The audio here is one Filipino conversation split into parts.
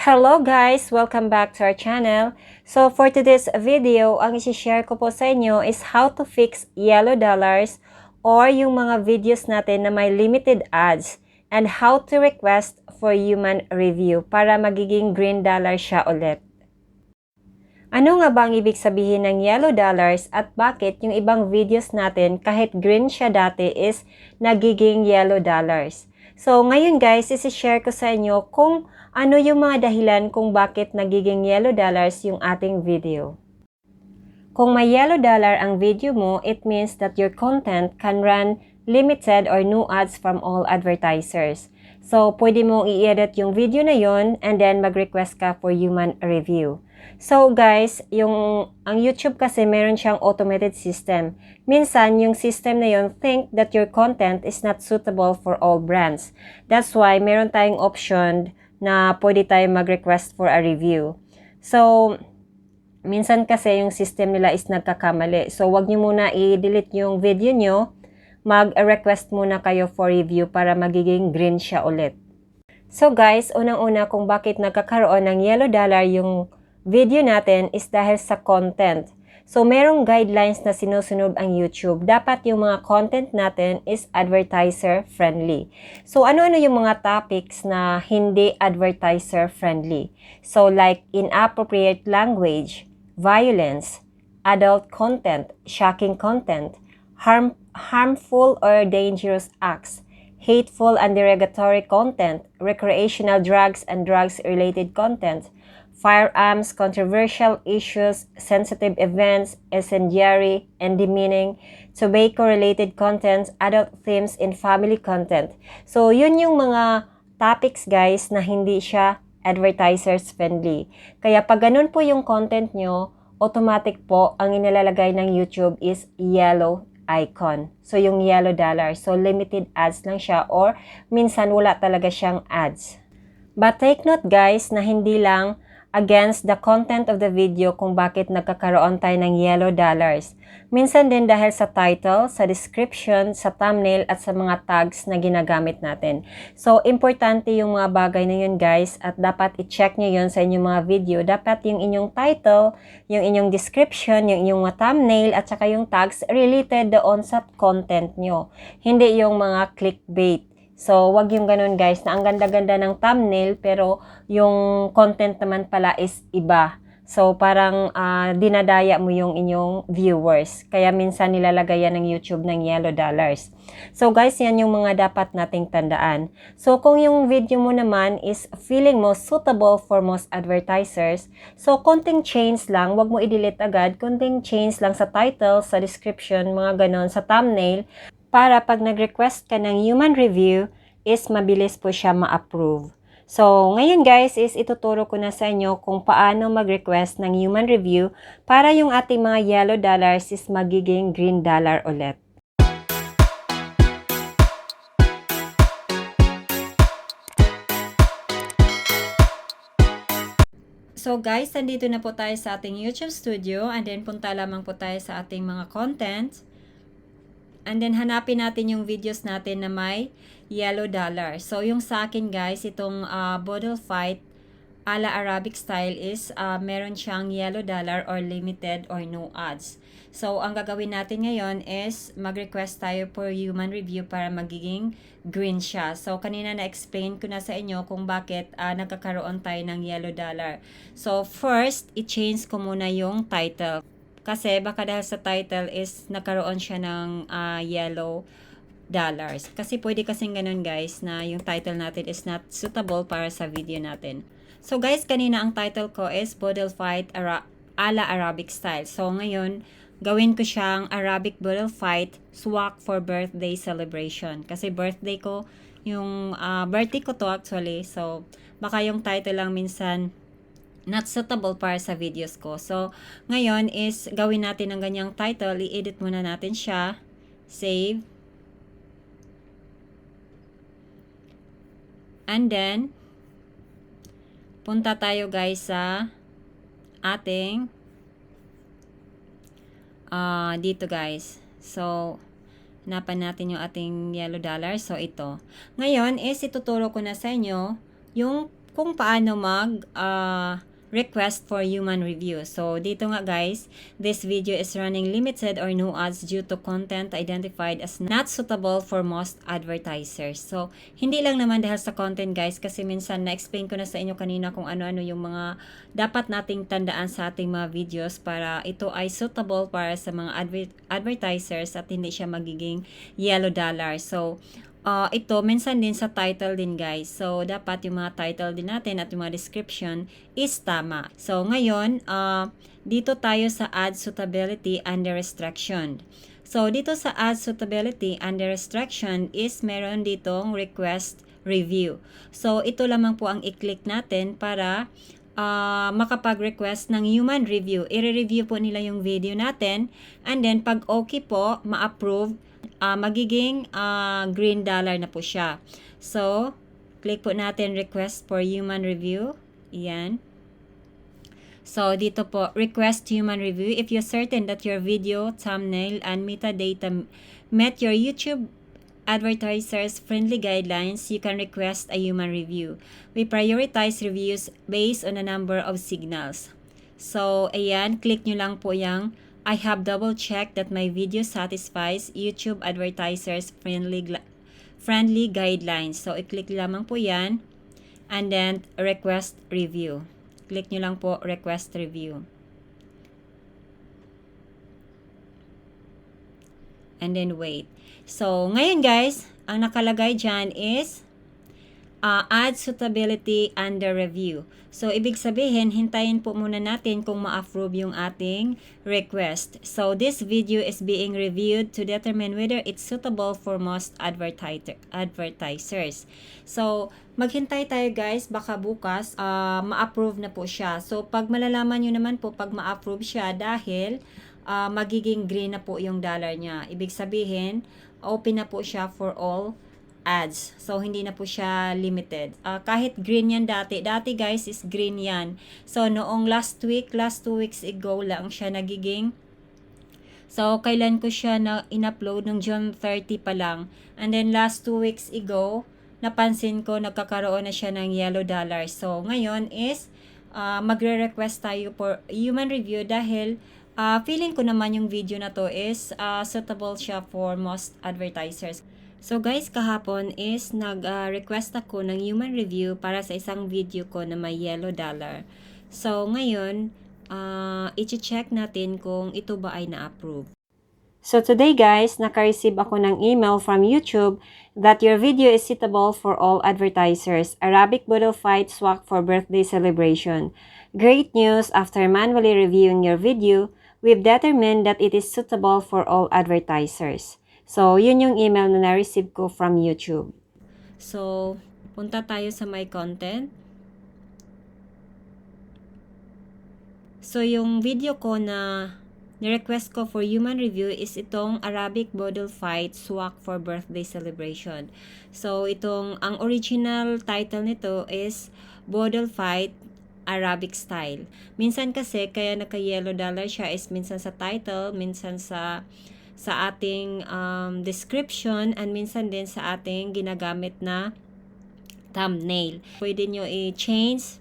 Hello guys! Welcome back to our channel. So for today's video, ang isi-share ko po sa inyo is how to fix yellow dollars or yung mga videos natin na may limited ads and how to request for human review para magiging green dollar siya ulit. Ano nga ba ang ibig sabihin ng yellow dollars at bakit yung ibang videos natin kahit green siya dati is nagiging yellow dollars? So ngayon guys, isi-share ko sa inyo kung ano yung mga dahilan kung bakit nagiging yellow dollars yung ating video. Kung may yellow dollar ang video mo, it means that your content can run limited or no ads from all advertisers. So, pwede mong i-edit yung video na yon and then mag-request ka for human review. So guys, ang YouTube kasi meron siyang automated system. Minsan, yung system na yon think that your content is not suitable for all brands. That's why meron tayong option na pwede tayo mag-request for a review. So, minsan kasi yung system nila is nagkakamali. So, wag nyo muna i-delete yung video nyo. Mag-request muna kayo for review para magiging green siya ulit. So guys, unang-una kung bakit nagkakaroon ng yellow dollar yung video natin is dahil sa content. So, merong guidelines na sinusunod ang YouTube. Dapat yung mga content natin is advertiser-friendly. So, ano-ano yung mga topics na hindi advertiser-friendly? So, like inappropriate language, violence, adult content, shocking content, harmful or dangerous acts, hateful and derogatory content, recreational drugs and drugs-related content, firearms, controversial issues, sensitive events, incendiary and demeaning, tobacco-related content, adult themes, and family content. So, yun yung mga topics guys na hindi siya advertisers-friendly. Kaya pag ganun po yung content nyo, automatic po ang inilalagay ng YouTube is yellow icon. So, yung yellow dollar. So, limited ads lang siya or minsan wala talaga siyang ads. But take note guys na hindi lang against the content of the video kung bakit nagkakaroon tayo ng yellow dollars. Minsan din dahil sa title, sa description, sa thumbnail at sa mga tags na ginagamit natin. So, importante yung mga bagay na yun guys at dapat i-check nyo yun sa inyong mga video. Dapat yung inyong title, yung inyong description, yung inyong mga thumbnail at saka yung tags related doon sa content nyo. Hindi yung mga clickbait. So, wag yung ganun guys na ang ganda-ganda ng thumbnail pero yung content naman pala is iba. So, parang dinadaya mo yung inyong viewers. Kaya minsan nilalagay yan ng YouTube ng yellow dollars. So, guys, yan yung mga dapat nating tandaan. So, kung yung video mo naman is feeling mo suitable for most advertisers, so, konting change lang. Wag mo i-delete agad. Konting change lang sa title, sa description, mga ganon, sa thumbnail, para pag nag-request ka ng human review, is mabilis po siya ma-approve. So, ngayon guys, is ituturo ko na sa inyo kung paano mag-request ng human review para yung ating mga yellow dollars is magiging green dollar ulit. So guys, nandito na po tayo sa ating YouTube studio and then punta lamang po tayo sa ating mga content. And then, hanapin natin yung videos natin na may yellow dollar. So, yung sa akin guys, itong Bodil Fight ala Arabic style is meron siyang yellow dollar or limited or no ads. So, ang gagawin natin ngayon is mag-request tayo for human review para magiging green siya. So, kanina na-explain ko na sa inyo kung bakit nagkakaroon tayo ng yellow dollar. So, first, i-change ko muna yung title. Kasi baka dahil sa title is nagkaroon siya ng yellow dollars. Kasi pwede kasing ganun guys na yung title natin is not suitable para sa video natin. So guys, kanina ang title ko is Bodil Fight ala Arabic style. So ngayon, gawin ko siyang Arabic Bodil Fight swak for birthday celebration. Kasi birthday ko, yung birthday ko to actually. So baka yung title lang minsan not suitable para sa videos ko. So, ngayon is gawin natin ang ganyang title. I-edit muna natin siya. Save. And then, punta tayo guys sa ating dito guys. So, hanapan natin yung ating yellow dollar. So, ito. Ngayon is ituturo ko na sa inyo yung kung paano request for human review. So, dito nga guys, this video is running limited or no ads due to content identified as not suitable for most advertisers. So, hindi lang naman dahil sa content guys, kasi minsan na-explain ko na sa inyo kanina kung ano-ano yung mga dapat nating tandaan sa ating mga videos para ito ay suitable para sa mga advertisers at hindi siya magiging yellow dollar. So, ito, minsan din sa title din guys. So, dapat yung mga title din natin at yung mga description is tama. So, ngayon, dito tayo sa ad suitability under restriction. So, dito sa ad suitability under restriction is meron ditong request review. So, ito lamang po ang i-click natin para makapag-request ng human review. I-review po nila yung video natin and then pag okay po, ma-approve, magiging green dollar na po siya. So, click po natin request for human review. Iyan. So, dito po, request human review. If you're certain that your video, thumbnail, and metadata met your YouTube advertisers-friendly guidelines, you can request a human review. We prioritize reviews based on a number of signals. So, ayan, click nyo lang po yung I have double-checked that my video satisfies YouTube advertisers-friendly guidelines. So, i-click lamang po yan. And then, request review. Click nyo lang po, request review. And then, wait. So, ngayon guys, ang nakalagay dyan is ad suitability under review. So, ibig sabihin, hintayin po muna natin kung ma-approve yung ating request. So, this video is being reviewed to determine whether it's suitable for most advertisers. So, maghintay tayo guys, baka bukas ma-approve na po siya. So, pag malalaman nyo naman po, pag ma-approve siya dahil magiging green na po yung dollar niya. Ibig sabihin, open na po siya for all ads. So, hindi na po siya limited. Kahit green yan dati. Dati guys is green yan. So, noong last 2 weeks ago lang siya nagiging. So, kailan ko siya na in-upload? Nung June 30 pa lang. And then, last 2 weeks ago, napansin ko nagkakaroon na siya ng yellow dollar. So, ngayon is, magre-request tayo for human review dahil feeling ko naman yung video na to is suitable siya for most advertisers. So guys, kahapon is nag-request ako ng human review para sa isang video ko na may yellow dollar. So ngayon, i-check natin kung ito ba ay na-approve. So today guys, naka-receive ako ng email from YouTube that your video is suitable for all advertisers. Arabic Boodle Fight Swak for birthday celebration. Great news! After manually reviewing your video, we've determined that it is suitable for all advertisers. So, yun yung email na na-receive ko from YouTube. So, punta tayo sa my content. So, yung video ko na ni-request ko for human review is itong Arabic Boodle Fight Swak for birthday celebration. So, ang original title nito is Boodle Fight Arabic style. Minsan kasi, kaya naka-yellow dollar siya is minsan sa title, minsan sa ating description, and minsan din sa ating ginagamit na thumbnail. Pwede nyo i-change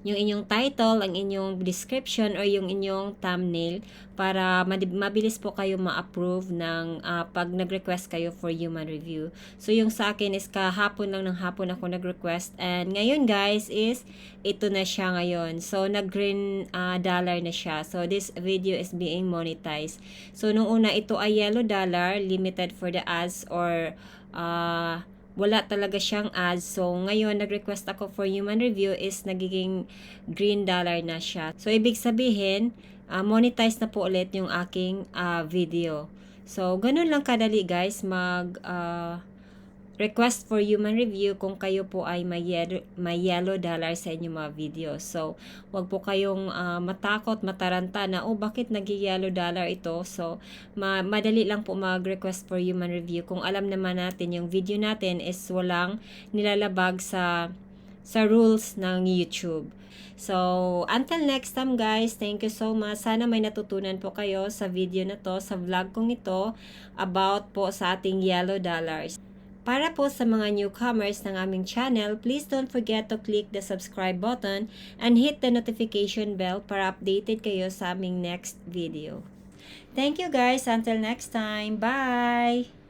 yung inyong title, ang inyong description, or yung inyong thumbnail para mabilis po kayo ma-approve ng pag nag-request kayo for human review. So, yung sa akin is kahapon lang ng hapon ako nag-request, and ngayon guys is ito na siya ngayon. So, nag-green dollar na siya. So, this video is being monetized. So, nung una ito ay yellow dollar, limited for the ads, or wala talaga siyang ads. So, ngayon, nag-request ako for human review is nagiging green dollar na siya. So, ibig sabihin, monetize na po ulit yung aking video. So, ganun lang kadali guys, request for human review kung kayo po ay may yellow dollar sa inyong mga video. So, wag po kayong matakot, mataranta na, bakit nag-yellow dollar ito? So, madali lang po mag-request for human review kung alam naman natin yung video natin is walang nilalabag sa rules ng YouTube. So, until next time guys, thank you so much. Sana may natutunan po kayo sa video na to, sa vlog kong ito, about po sa ating yellow dollars. Para po sa mga newcomers ng aming channel, please don't forget to click the subscribe button and hit the notification bell para updated kayo sa aming next video. Thank you guys. Until next time. Bye!